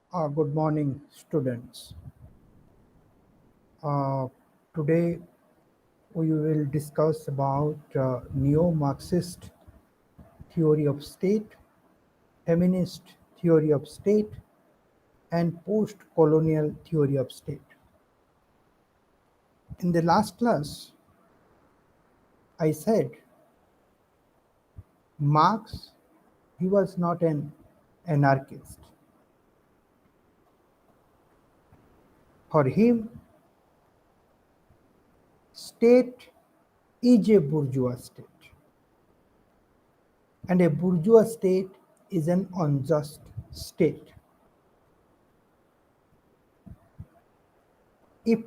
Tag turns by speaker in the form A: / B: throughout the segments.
A: Good morning, students. Uh, Today we will discuss about neo-Marxist theory of state, feminist theory of state, and post-colonial theory of state. In the last class, I said Marx, he was not an anarchist. For him, state is a bourgeois state, and a bourgeois state is an unjust state. If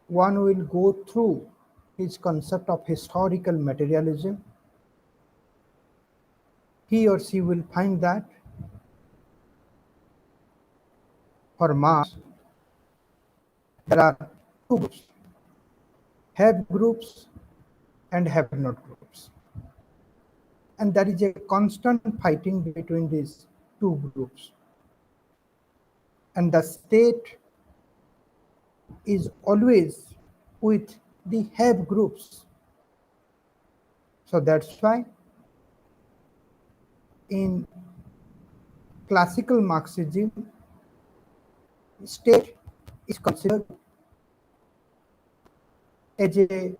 A: one will go through his concept of historical materialism, he or she will find that for Marx, there are two groups, have groups and have not groups. And there is a constant fighting between these two groups. And the state is always with the have groups. So that's why in classical Marxism, state is considered as a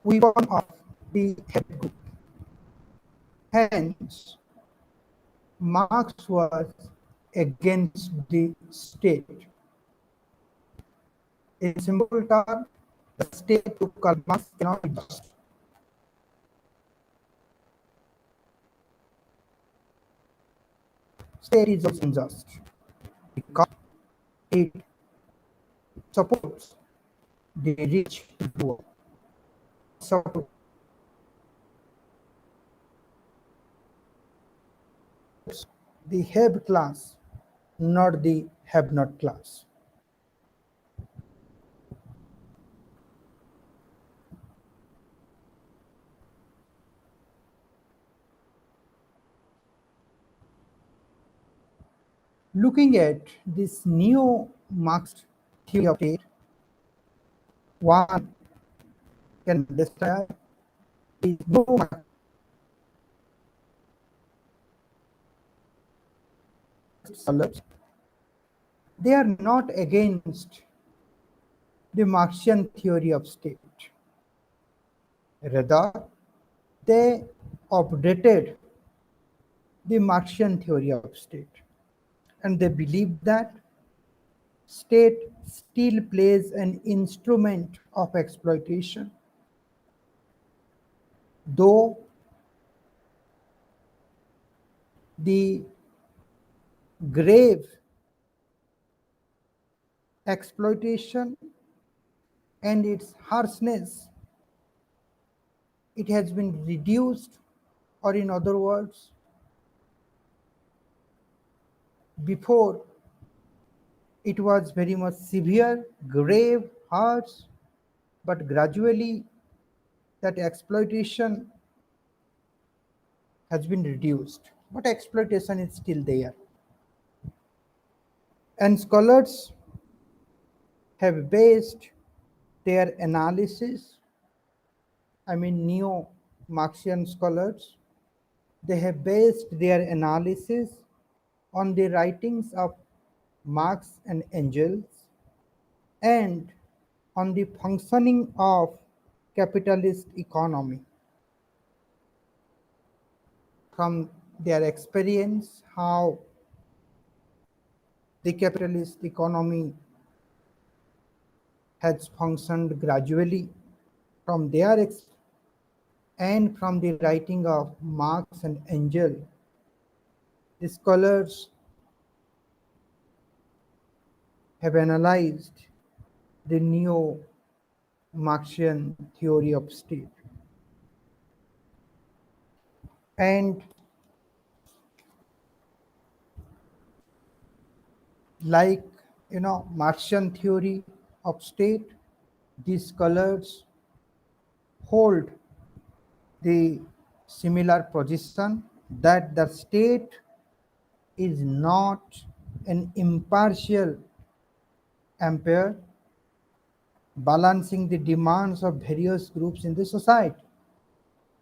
A: weapon of the have group. Hence, Marx was against the state. In simple terms, the state to Karl Marx cannot be just. State is also unjust because it supports the rich to poor, supports the have class, not the have not class. Looking at this neo-Marxist theory of state, one can understand is no scholars. They are not against the Marxian theory of state. Rather, they updated the Marxian theory of state. And they believe that state still plays an instrument of exploitation, though the grave exploitation and its harshness, it has been reduced, or in other words, before it was very much severe, grave, harsh, but gradually that exploitation has been reduced, but exploitation is still there. And scholars have based their analysis, I mean neo-Marxian scholars, they have based their analysis on the writings of Marx and Engels and on the functioning of capitalist economy. From their experience, how the capitalist economy has functioned gradually from their and from the writing of Marx and Engels, the scholars have analyzed the neo-Marxian theory of state. And like Marxian theory of state, these scholars hold the similar position that the state is not an impartial empire balancing the demands of various groups in the society.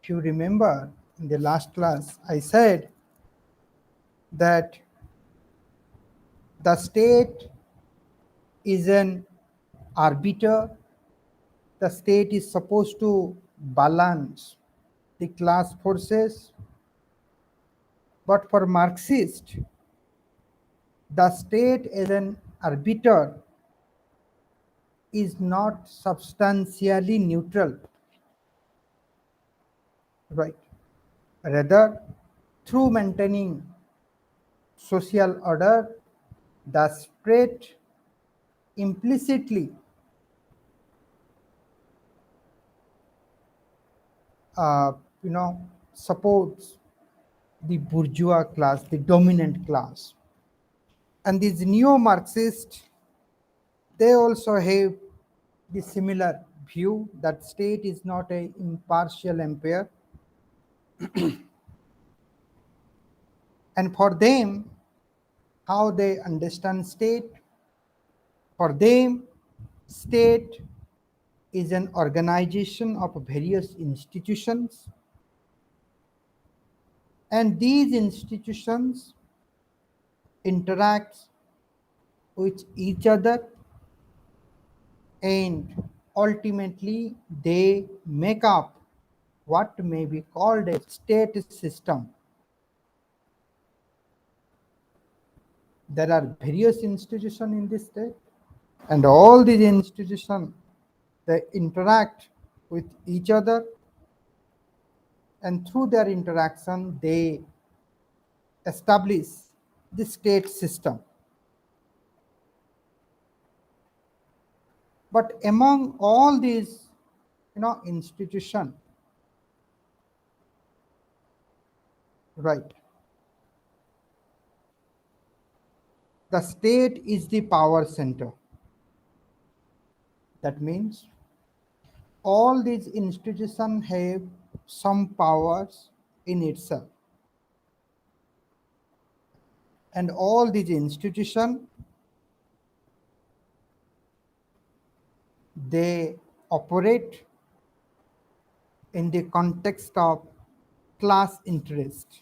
A: If you remember, in the last class, I said that the state is an arbiter. The state is supposed to balance the class forces, but for Marxists, the state as an arbiter is not substantially neutral, right? Rather, through maintaining social order, the state implicitly uh, you know supports the bourgeois class, the dominant class. And these neo-Marxists, they also have the similar view that state is not a impartial empire, and for them, how they understand state, for them, state is an organization of various institutions, and these institutions interact with each other, and ultimately they make up what may be called a state system. There are various institutions in this state, and all these institutions, they interact with each other, and through their interaction they establish the state system. But among all these institutions, right, the state is the power center. That means all these institutions have some powers in itself, and all these institutions, they operate in the context of class interest.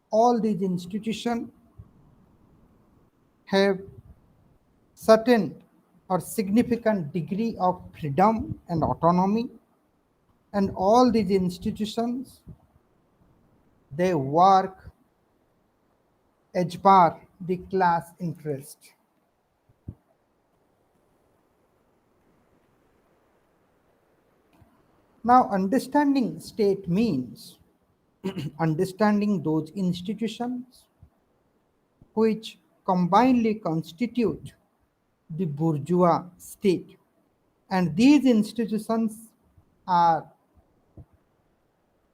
A: All these institutions have certain or significant degree of freedom and autonomy, and all these institutions, they work as per the class interest. Now, understanding state means understanding those institutions which combinedly constitute the bourgeois state. And these institutions are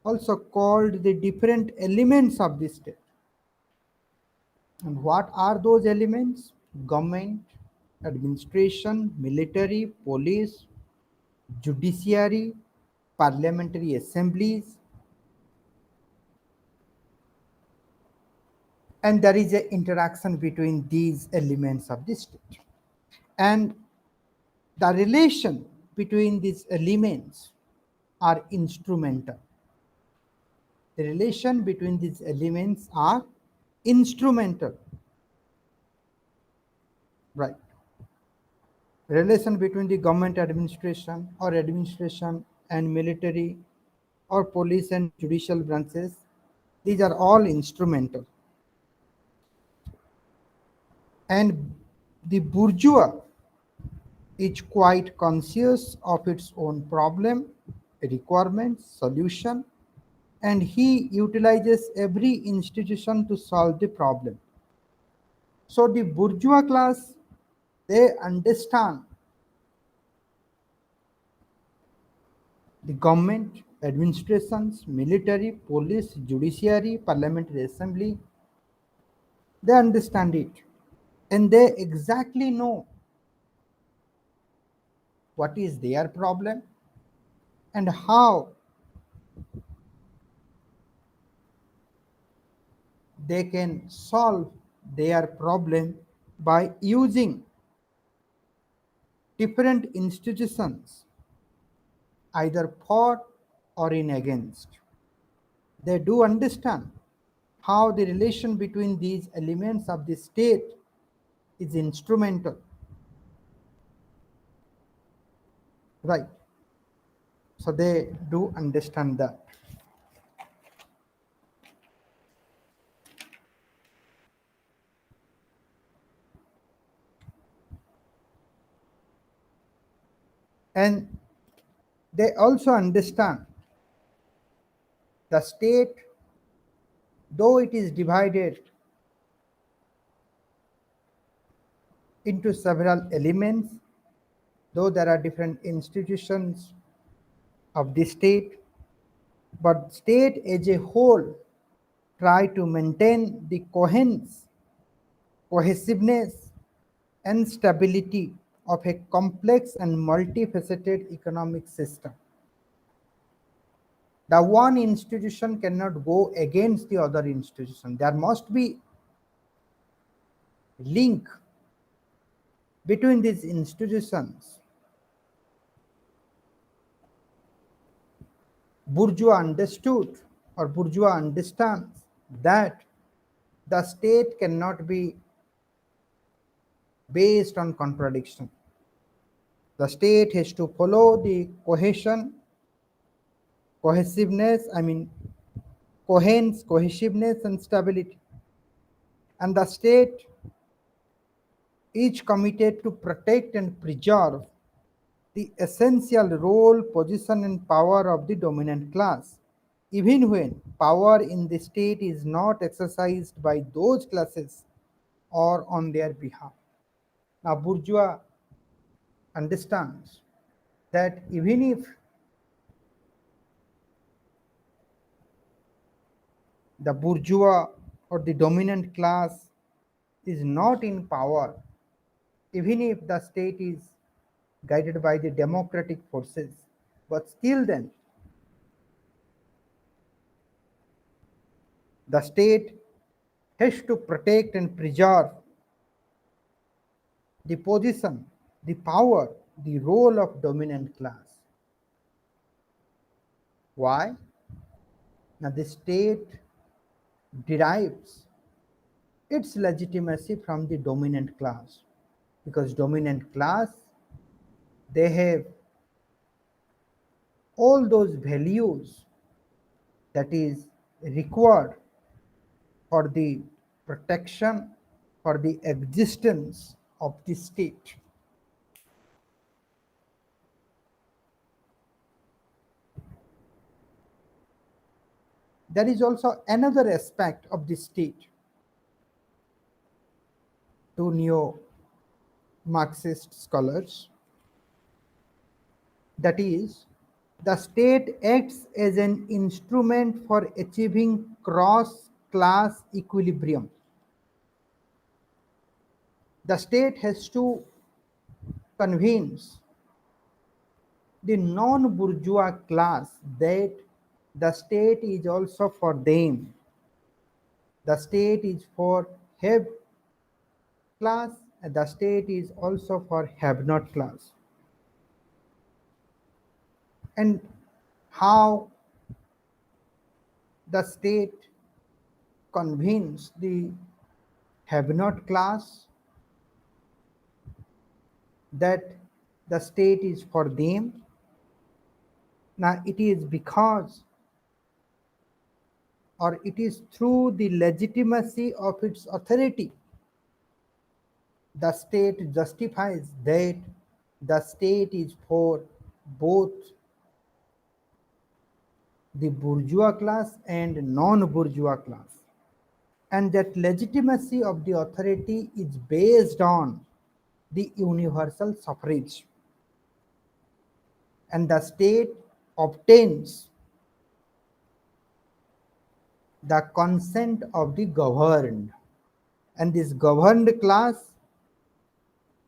A: also called the different elements of the state. And what are those elements? Government, administration, military, police, judiciary, parliamentary assemblies, and there is an interaction between these elements of the state. And the relation between these elements are instrumental. The relation between these elements are instrumental, right? Relation between the government administration or administration and military or police and judicial branches, these are all instrumental. And the bourgeois is quite conscious of its own problem, requirements, solution, and he utilizes every institution to solve the problem. So the bourgeois class, they understand the government, administrations, military, police, judiciary, parliamentary assembly, they understand it, and they exactly know what is their problem and how they can solve their problem by using different institutions either for or in against. They do understand how the relation between these elements of the state is instrumental. Right. So they do understand that. And they also understand the state, though it is divided into several elements, though there are different institutions of the state, but state as a whole try to maintain the cohesiveness and stability of a complex and multifaceted economic system. The one institution cannot go against the other institution. There must be link between these institutions. Bourgeois understood or bourgeois understands that the state cannot be based on contradiction. The state has to follow the cohesiveness, cohesiveness and stability. And the state is committed to protect and preserve the essential role, position, and power of the dominant class, even when power in the state is not exercised by those classes or on their behalf. Now, bourgeois understands that even if the bourgeois or the dominant class is not in power, even if the state is guided by the democratic forces, but still then the state has to protect and preserve the position, the power, the role of dominant class. Why? Now the state derives its legitimacy from the dominant class, because dominant class, they have all those values that is required for the protection, for the existence of the state. There is also another aspect of the state to neo Marxist scholars, that is, the state acts as an instrument for achieving cross class equilibrium. The state has to convince the non bourgeois class that the state is also for them. The state is for have class, and the state is also for have not class. And how the state convince the have not class that the state is for them? Now it is because, or it is through the legitimacy of its authority, the state justifies that the state is for both the bourgeois class and non-bourgeois class. And that legitimacy of the authority is based on the universal suffrage. And the state obtains the consent of the governed. And this governed class,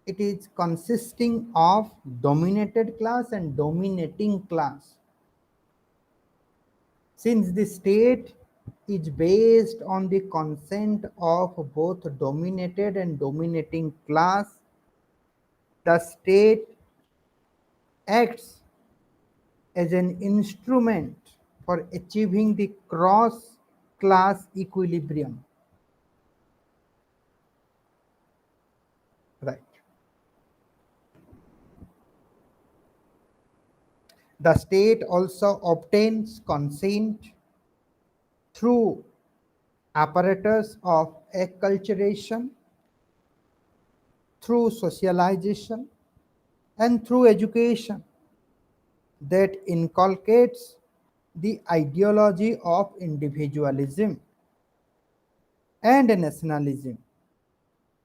A: it is consisting of dominated class and dominating class. Since the state is based on the consent of both dominated and dominating class. The state acts as an instrument for achieving the cross class equilibrium. Right. The state also obtains consent through apparatus of acculturation, through socialization, and through education that inculcates the ideology of individualism and nationalism,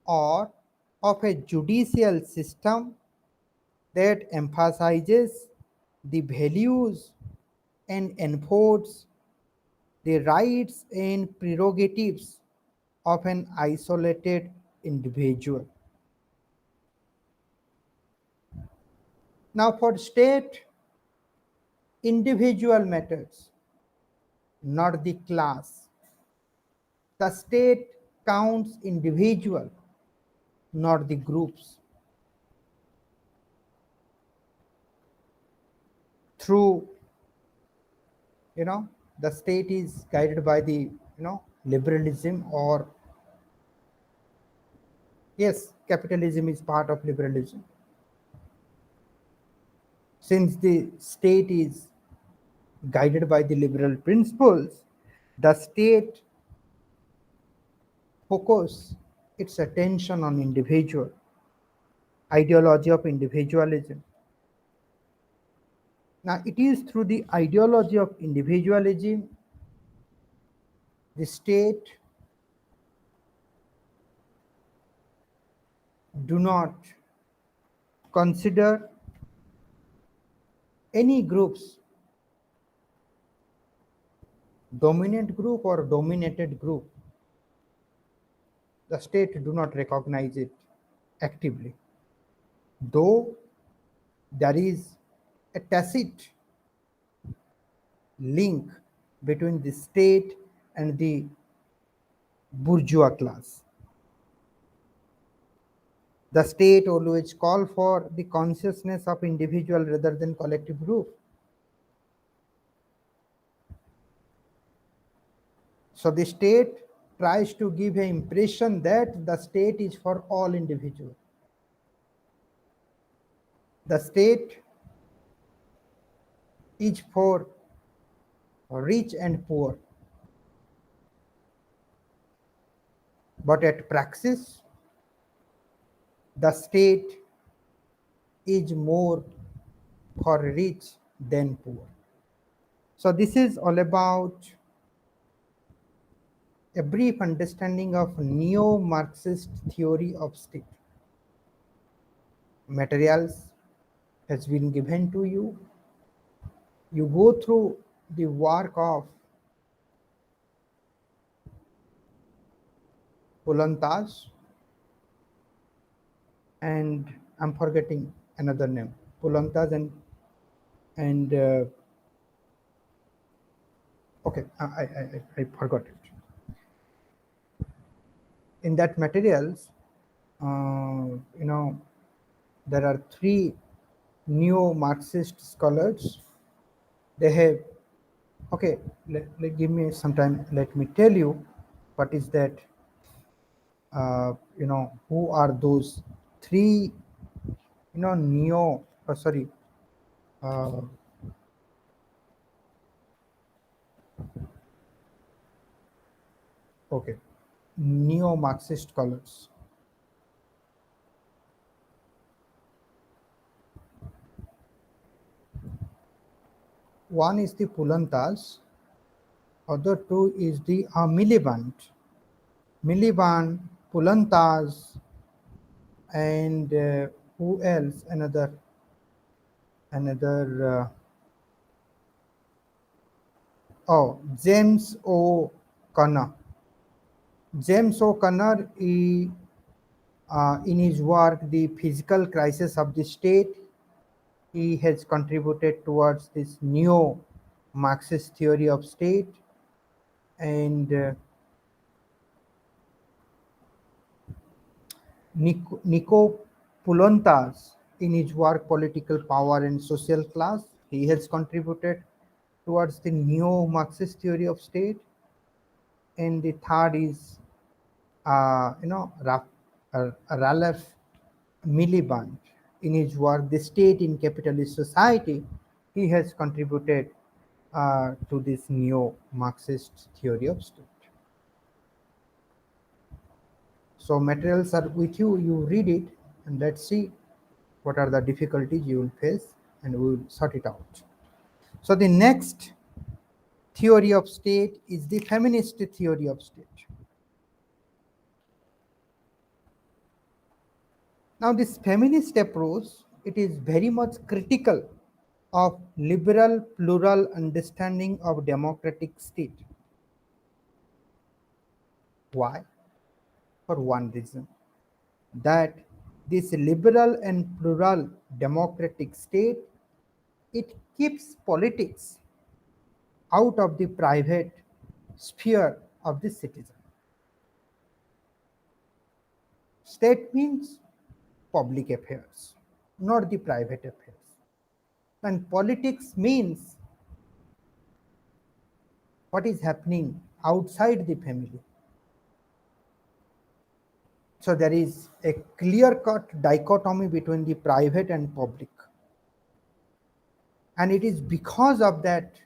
A: or of a judicial system that emphasizes the values and enforces the rights and prerogatives of an isolated individual. Now, for state, individual matters, not the class. The state counts individual, not the groups. Through, the state is guided by the, liberalism, or yes, capitalism is part of liberalism. Since the state is guided by the liberal principles, the state focus its attention on individual, ideology of individualism. Now, it is through the ideology of individualism the state do not consider any groups, dominant group or dominated group. The state do not recognize it actively, though there is a tacit link between the state and the bourgeois class. The state always call for the consciousness of individual rather than collective group. So the state tries to give an impression that the state is for all individuals. The state is for rich and poor. But at praxis, the state is more for rich than poor. So this is all about a brief understanding of neo-Marxist theory of state. Materials has been given to you. You go through the work of Pulantas, and I'm forgetting another name. Pulantas and okay, I forgot it. In that materials, there are three neo-Marxist scholars. They have, okay, give me some time. Let me tell you what is that. Who are those three? Neo. Sorry. Okay, neo-Marxist scholars. One is the Pulantas, other two is the Miliband, Pulantas, and who else? James O'Connor. James O'Connor, in his work, The Physical Crisis of the State, he has contributed towards this neo-Marxist theory of state. And Nico Poulantas, in his work Political Power and Social Class, he has contributed towards the neo-Marxist theory of state. And the third is, Ralph Miliband, in his work The State in Capitalist Society, he has contributed to this neo-Marxist theory of state. So materials are with you, you read it, and let's see what are the difficulties you will face, and we will sort it out. So the next theory of state is the feminist theory of state. Now this feminist approach, it is very much critical of liberal plural understanding of democratic state. Why? For one reason, that this liberal and plural democratic state, it keeps politics out of the private sphere of the citizen. State means public affairs, not the private affairs. And politics means what is happening outside the family. So there is a clear-cut dichotomy between the private and public. And it is because of that,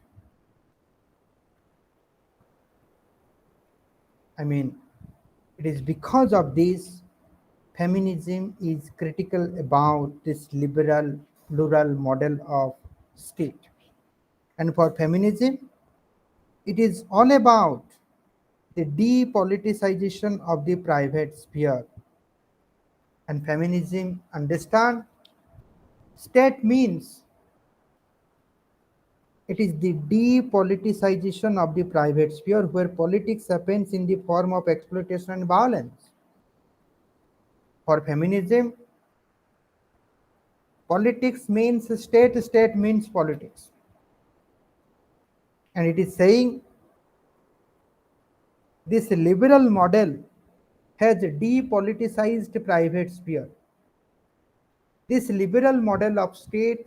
A: it is because of this, feminism is critical about this liberal plural model of state. And for feminism, it is all about the depoliticization of the private sphere. And feminism understand state means it is the depoliticization of the private sphere where politics happens in the form of exploitation and violence. For feminism, politics means state, state means politics. And it is saying this liberal model has depoliticized private sphere. This liberal model of state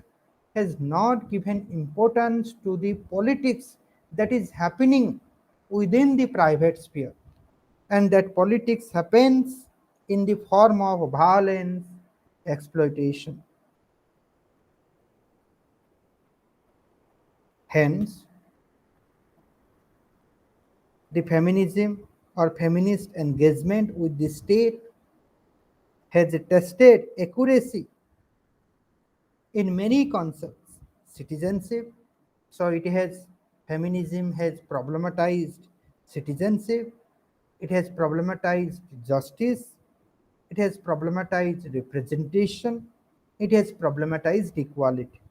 A: has not given importance to the politics that is happening within the private sphere, and that politics happens in the form of violence, exploitation. Hence, the feminism or feminist engagement with the state has tested accuracy in many concepts. Citizenship, so it has, feminism has problematized citizenship, it has problematized justice, it has problematized representation, it has problematized equality.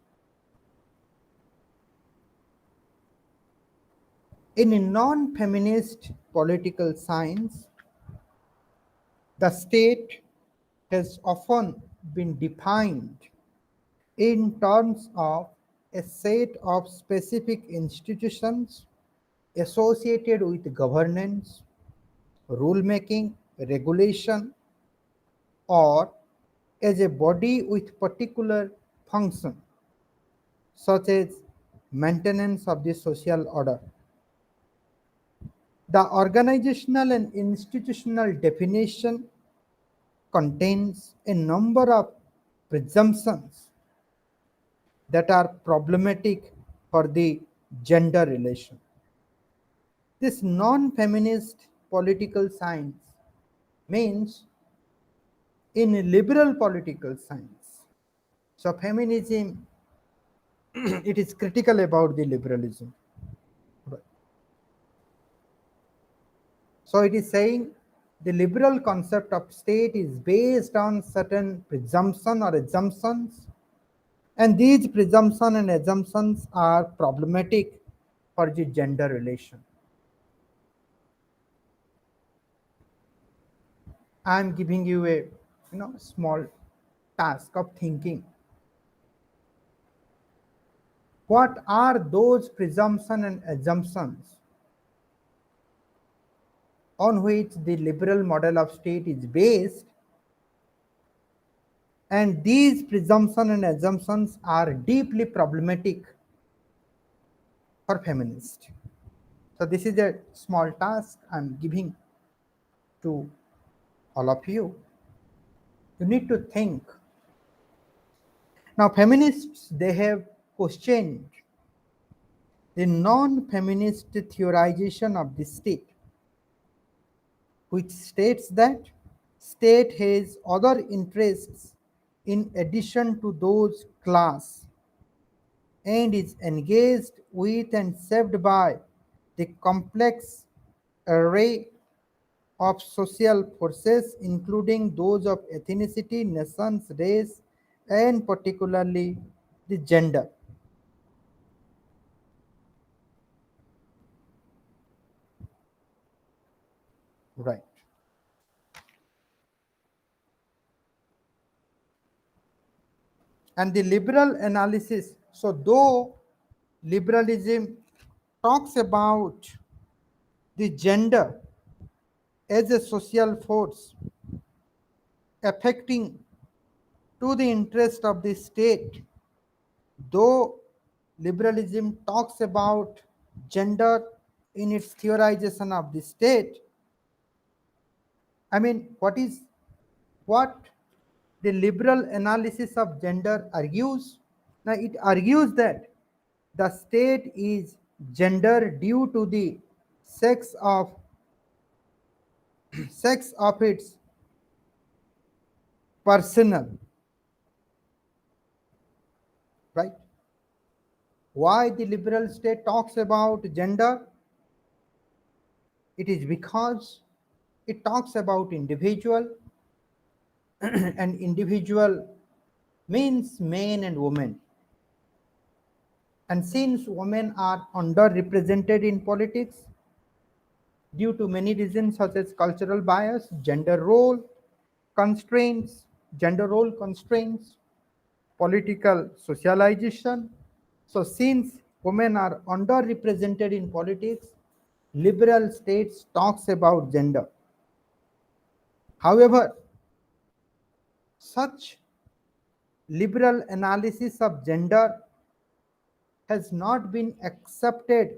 A: In non-feminist political science, the state has often been defined in terms of a set of specific institutions associated with governance, rulemaking, regulation, or as a body with particular function, such as maintenance of the social order. The organizational and institutional definition contains a number of presumptions that are problematic for the gender relation. This non-feminist political science means in liberal political science. So feminism, it is critical about the liberalism. So it is saying the liberal concept of state is based on certain presumption or assumptions, and these presumptions and assumptions are problematic for the gender relation. I am giving you a small task of thinking. What are those presumptions and assumptions on which the liberal model of state is based, and these presumptions and assumptions are deeply problematic for feminists. So this is a small task I'm giving to all of you. You need to think. Now feminists, they have questioned the non-feminist theorization of the state, which states that state has other interests in addition to those class and is engaged with and shaped by the complex array of social forces, including those of ethnicity, nations, race, and particularly the gender. Right. And the liberal analysis, so though liberalism talks about the gender as a social force affecting to the interest of the state, though liberalism talks about gender in its theorization of the state, I mean, what the liberal analysis of gender argues? Now, it argues that the state is gender due to the sex of sex of its personnel, right? Why the liberal state talks about gender? It is because it talks about individual, and individual means men and women. And since women are underrepresented in politics due to many reasons such as cultural bias, constraints, gender role constraints, political socialization. So since women are underrepresented in politics, liberal states talks about gender. However, such liberal analysis of gender has not been accepted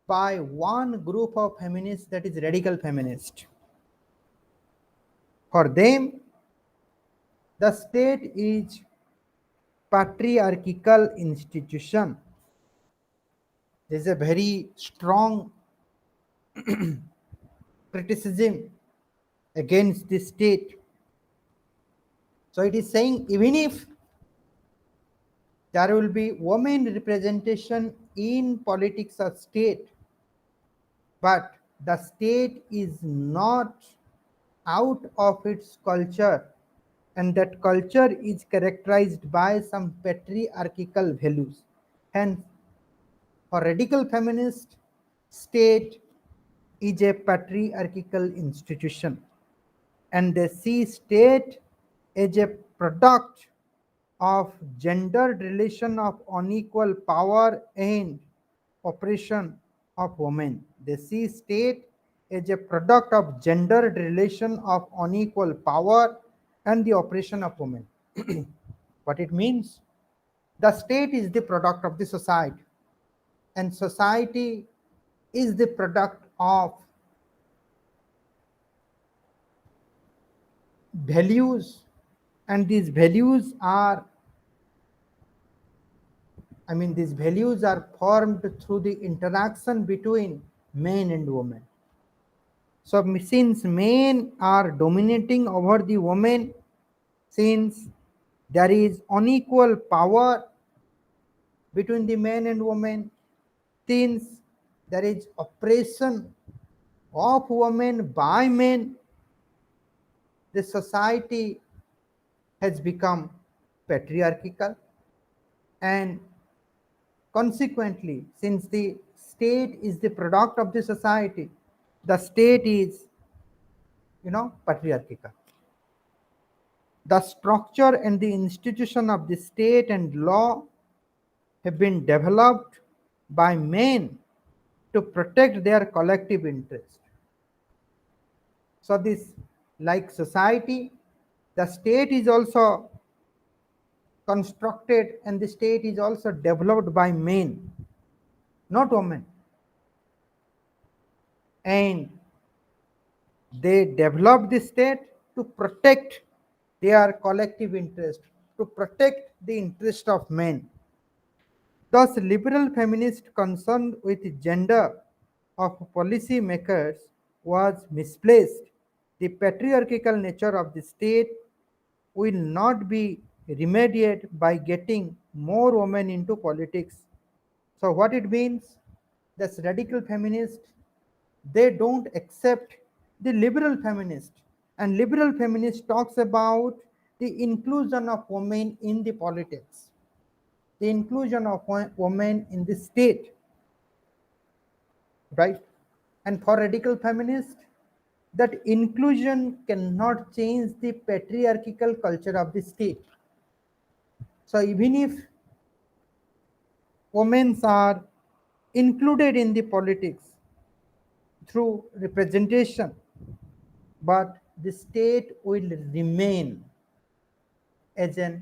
A: by one group of feminists, that is radical feminists. For them, the state is patriarchal institution. There is a very strong criticism against the state. So it is saying even if there will be women representation in politics of state, but the state is not out of its culture, and that culture is characterized by some patriarchal values. Hence, for radical feminists, state is a patriarchal institution, and they see state as a product of gendered relation of unequal power and oppression of women. They see state as a product of gendered relation of unequal power and the oppression of women. What it means? The state is the product of the society, and society is the product of values, and these values are, these values are formed through the interaction between men and women. So since men are dominating over the women, since there is unequal power between the men and women, since there is oppression of women by men, the society has become patriarchal, and consequently, since the state is the product of the society, the state is, patriarchal. The structure and the institution of the state and law have been developed by men to protect their collective interest. So this, like society, the state is also constructed and the state is also developed by men, not women. And they develop the state to protect their collective interest, to protect the interest of men. Thus, liberal feminists concerned with gender of policy makers was misplaced. The patriarchal nature of the state will not be remedied by getting more women into politics. So what it means? That's radical feminists, they don't accept the liberal feminist. And liberal feminist talks about the inclusion of women in the politics, the inclusion of women in the state, right? And for radical feminists, that inclusion cannot change the patriarchal culture of the state. So even if women are included in the politics through representation, but the state will remain as an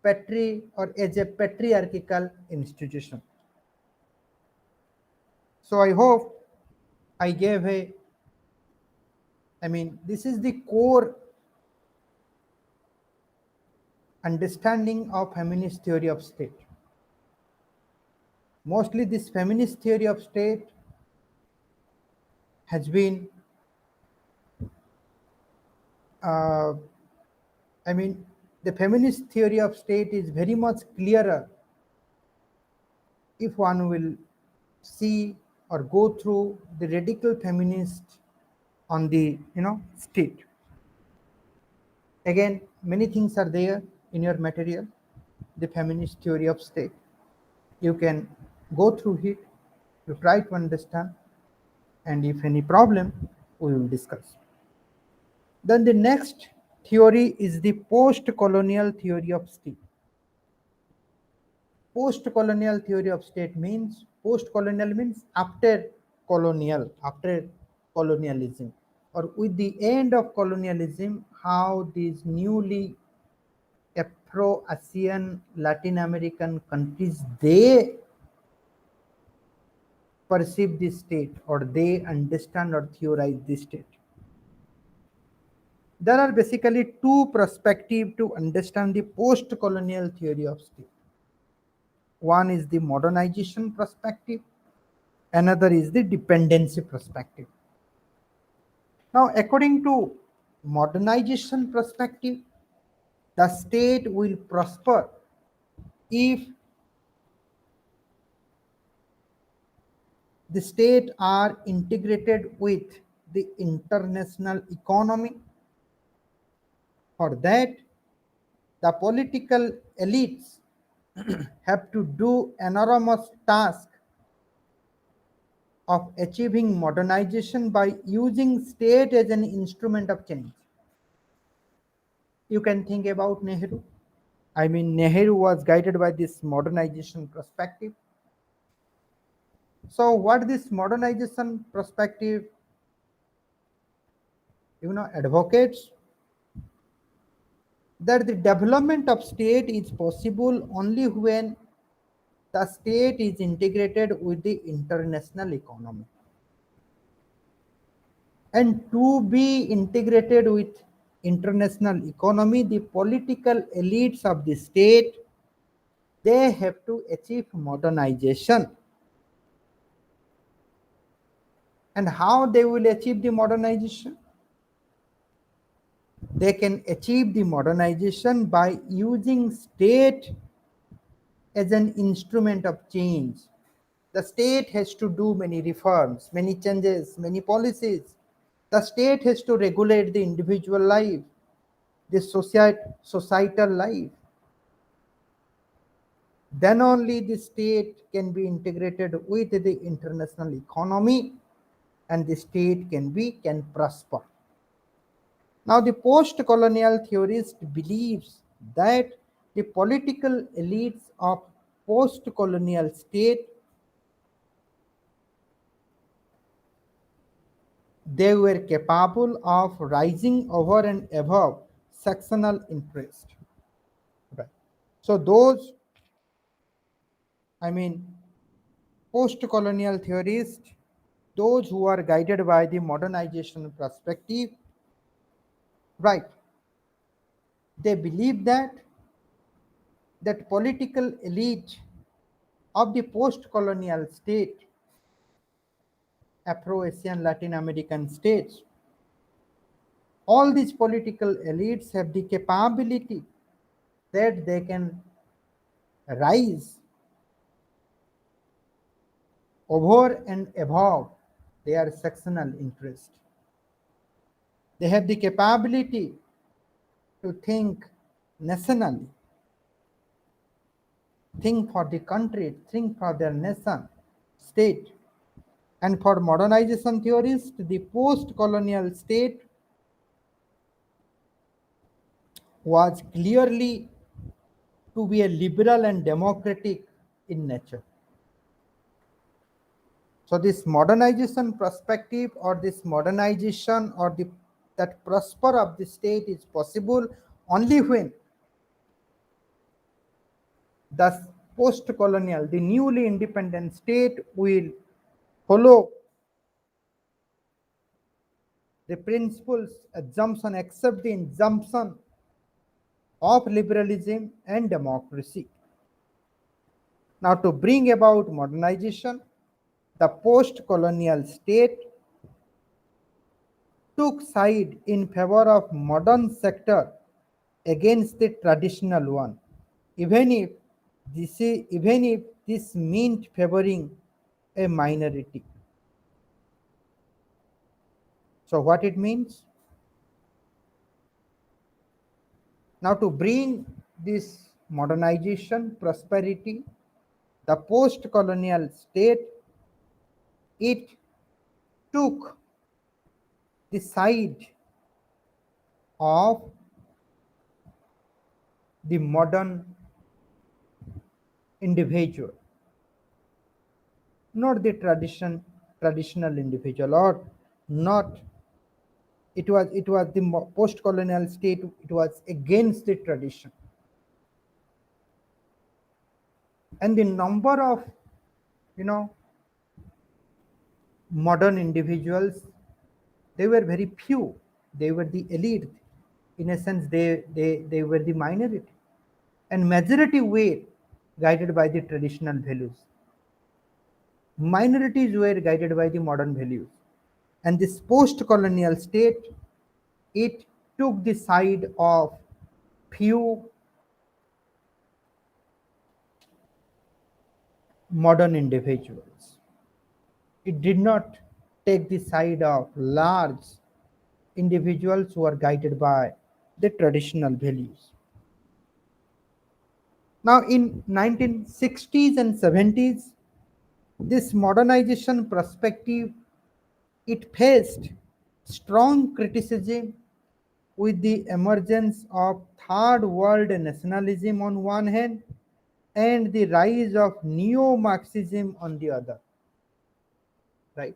A: as a patriarchal institution. So I hope I gave a, this is the core understanding of feminist theory of state. Mostly this feminist theory of state has been, uh, I mean, the feminist theory of state is very much clearer if one will see or go through the radical feminist on the state. Again, many things are there in your material, the feminist theory of state. You can go through it, you try to understand, and if any problem, we will discuss. Then the next theory is the post-colonial theory of state. Post-colonial theory of state means, post-colonial means after colonial, after colonialism, or with the end of colonialism, how these newly Afro-Asian Latin American countries, they perceive this state or they understand or theorize this state. There are basically two perspectives to understand the post-colonial theory of state. One is the modernization perspective, another is the dependency perspective. Now, according to modernization perspective, the state will prosper if the state are integrated with the international economy. For that, the political elites have to do enormous task of achieving modernization by using state as an instrument of change. You can think about Nehru. Nehru was guided by this modernization perspective. So what this modernization perspective advocates, that the development of state is possible only when the state is integrated with the international economy. And to be integrated with international economy, the political elites of the state, they have to achieve modernization. And how they will achieve the modernization? They can achieve the modernization by using state as an instrument of change. The state has to do many reforms, many changes, many policies. The state has to regulate the individual life, the societal life. Then only the state can be integrated with the international economy and the state can prosper. Now, the post-colonial theorist believes that the political elites of post-colonial state, they were capable of rising over and above sectional interest. Right. So those, I mean, post-colonial theorists, those who are guided by the modernization perspective, right, they believe that political elite of the post-colonial state, Afro-Asian Latin American states, all these political elites have the capability that they can rise over and above their sectional interest. They have the capability to think nationally, think for the country, think for their nation, state. And for modernization theorists, the post colonial state was clearly to be a liberal and democratic in nature. So, this modernization perspective or this modernization or the that prosper of the state is possible only when the post-colonial, the newly independent state will follow the principles, assumption, accept the assumption of liberalism and democracy. Now, to bring about modernization, the post-colonial state took side in favor of modern sector against the traditional one, even if this meant favoring a minority. So what it means? Now to bring this modernization, prosperity, the post-colonial state, it took the side of the modern individual, not the traditional individual, or not. It was the post-colonial state. It was against the tradition, and the number of you know modern individuals, they were very few. They were the elite. In a sense, they were the minority, and majority were guided by the traditional values. Minorities were guided by the modern values. And this post-colonial state, it took the side of few modern individuals. It did not take the side of large individuals who are guided by the traditional values. Now, in 1960s and 70s, this modernization perspective, it faced strong criticism with the emergence of third world nationalism on one hand and the rise of neo-Marxism on the other. Right?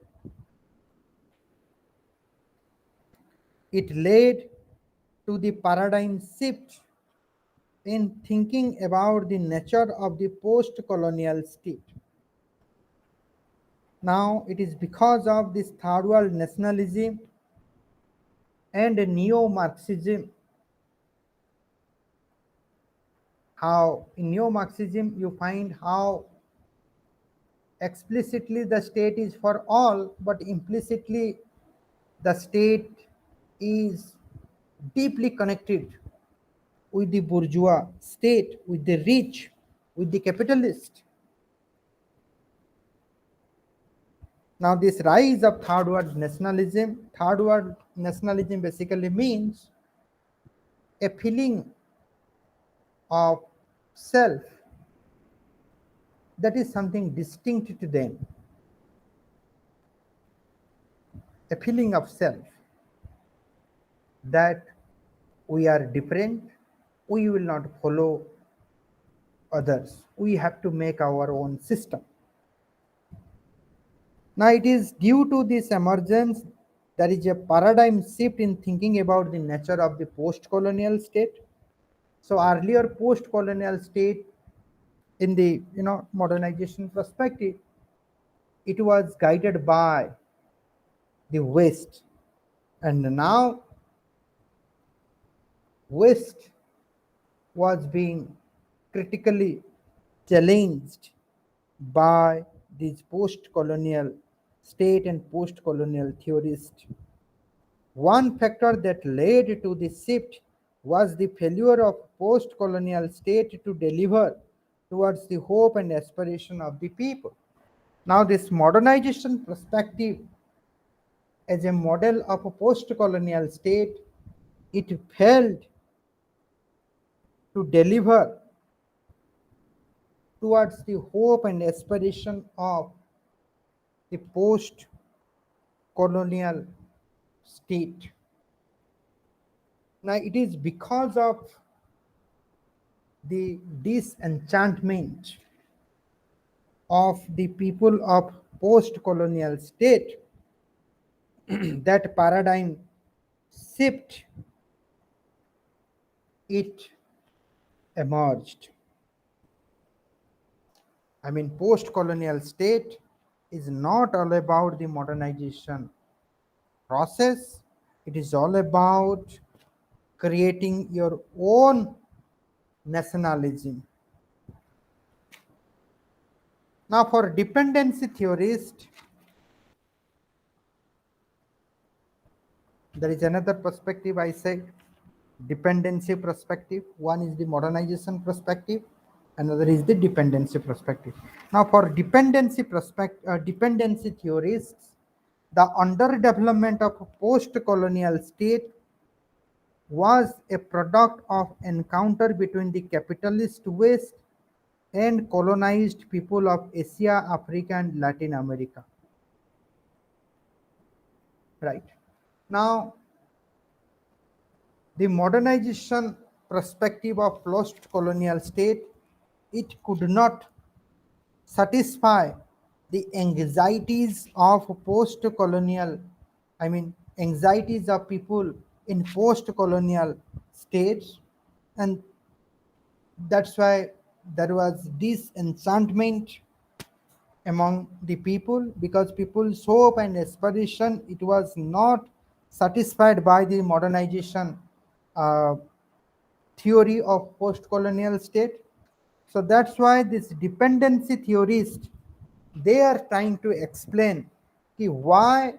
A: It led to the paradigm shift in thinking about the nature of the post-colonial state. Now it is because of this third world nationalism and neo-Marxism. How in neo-Marxism you find how explicitly the state is for all, but implicitly the state is deeply connected with the bourgeois state, with the rich, with the capitalist. Now, this rise of third world nationalism basically means a feeling of self that is something distinct to them, a feeling of self that we are different, we will not follow others, we have to make our own system. Now, it is due to this emergence there is a paradigm shift in thinking about the nature of the post-colonial state. So earlier post-colonial state, in the modernization perspective, it was guided by the West, and now West was being critically challenged by these post-colonial state and post-colonial theorists. One factor that led to the shift was the failure of post-colonial state to deliver towards the hope and aspiration of the people. Now, this modernization perspective as a model of a post-colonial state, it failed to deliver towards the hope and aspiration of the post-colonial state. Now, it is because of the disenchantment of the people of post-colonial state that paradigm shift it emerged. I mean, post-colonial state is not all about the modernization process. It is all about creating your own nationalism. Now, for dependency theorists, there is another perspective I said, dependency perspective. One is the modernization perspective, another is the dependency perspective. Now, for dependency theorists, the underdevelopment of a post-colonial state was a product of encounter between the capitalist West and colonized people of Asia, Africa, and Latin America. Right. Now, the modernization perspective of post-colonial state, it could not satisfy the anxieties of post-colonial, I mean, anxieties of people in post-colonial states, and that's why there was disenchantment among the people, because people's hope and aspiration, it was not satisfied by the modernization uh, theory of post-colonial state. So that's why this dependency theorists, they are trying to explain why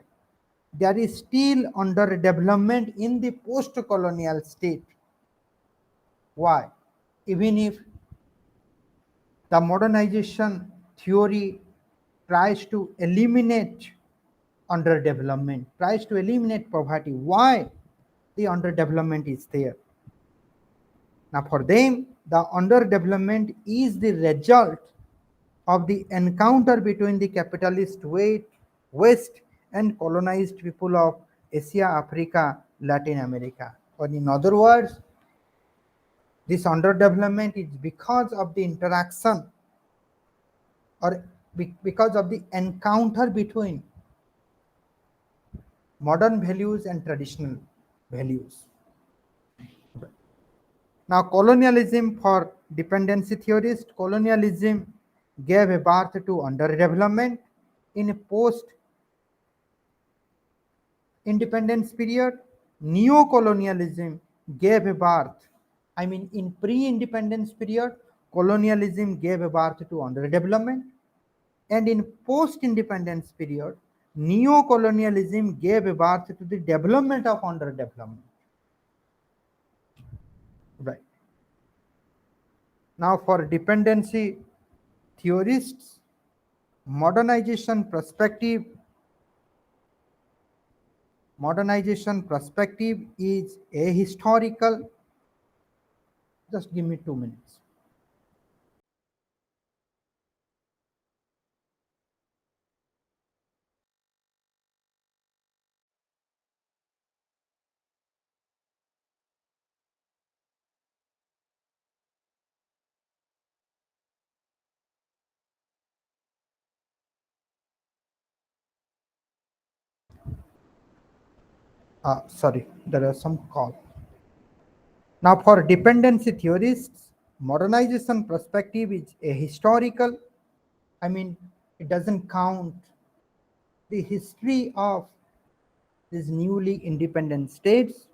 A: there is still underdevelopment in the post-colonial state. Why? Even if the modernization theory tries to eliminate underdevelopment, tries to eliminate poverty, why the underdevelopment is there? Now, for them, the underdevelopment is the result of the encounter between the capitalist West and colonized people of Asia, Africa, Latin America. Or in other words, this underdevelopment is because of the interaction, or because of the encounter between modern values and traditional values. Now, colonialism, for dependency theorists, colonialism gave birth to underdevelopment in a post-independence period. Neo-colonialism gave birth, I mean, in pre-independence period, colonialism gave birth to underdevelopment, and in post-independence period, neo-colonialism gave birth to the development of underdevelopment. Right. Now, for dependency theorists, modernization perspective is ahistorical. Just give me 2 minutes. Sorry, there are some call. Now, for dependency theorists, modernization perspective is a historical, I mean, it doesn't count the history of these newly independent states.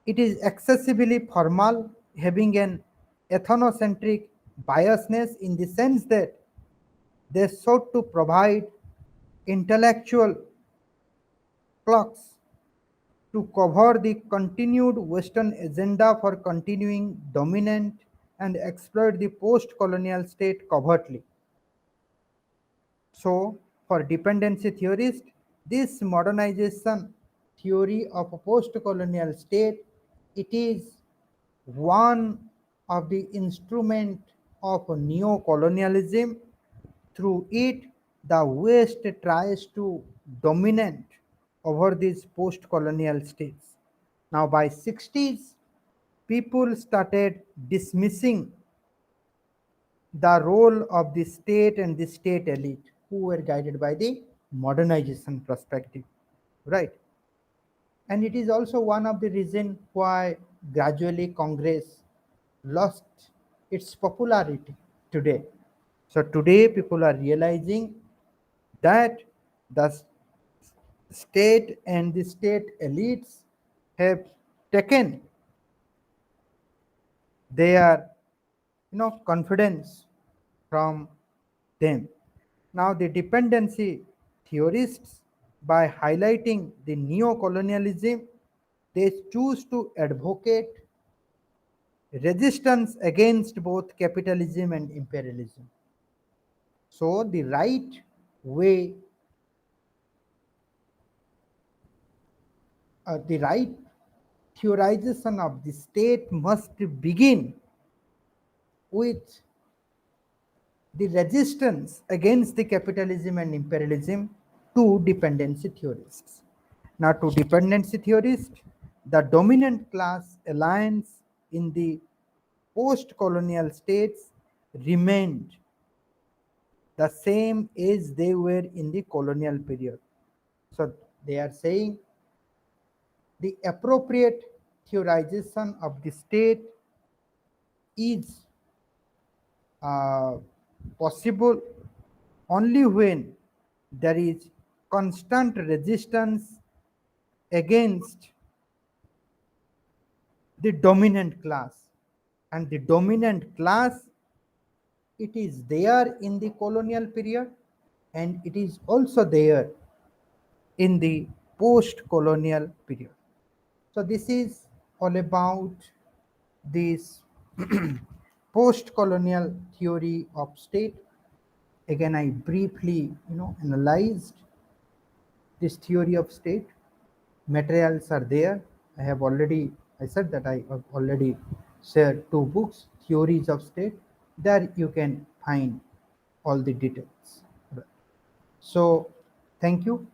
A: It is excessively formal, having an ethnocentric biasness in the sense that they sought to provide intellectual clocks to cover the continued Western agenda for continuing dominant and exploit the post-colonial state covertly. So, for dependency theorists, this modernization theory of a post-colonial state, it is one of the instrument of neo-colonialism. Through it, the West tries to dominate over these post-colonial states. Now, by 60s, people started dismissing the role of the state and the state elite who were guided by the modernization perspective, right? And it is also one of the reasons why gradually Congress lost its popularity today. So today people are realizing that the state and the state elites have taken their confidence from them. Now the dependency theorists, by highlighting the neo-colonialism, they choose to advocate resistance against both capitalism and imperialism. So the right way, the right theorization of the state must begin with the resistance against the capitalism and imperialism to dependency theorists. Now, to dependency theorists, the dominant class alliance in the post-colonial states remained the same as they were in the colonial period. So they are saying the appropriate theorization of the state is possible only when there is constant resistance against the dominant class, and the dominant class, it is there in the colonial period and it is also there in the post colonial period. So this is all about this post colonial theory of state. Again, I briefly analyzed this theory of state. Materials are there. I said that I have already shared two books, Theories of State. There you can find all the details. So thank you.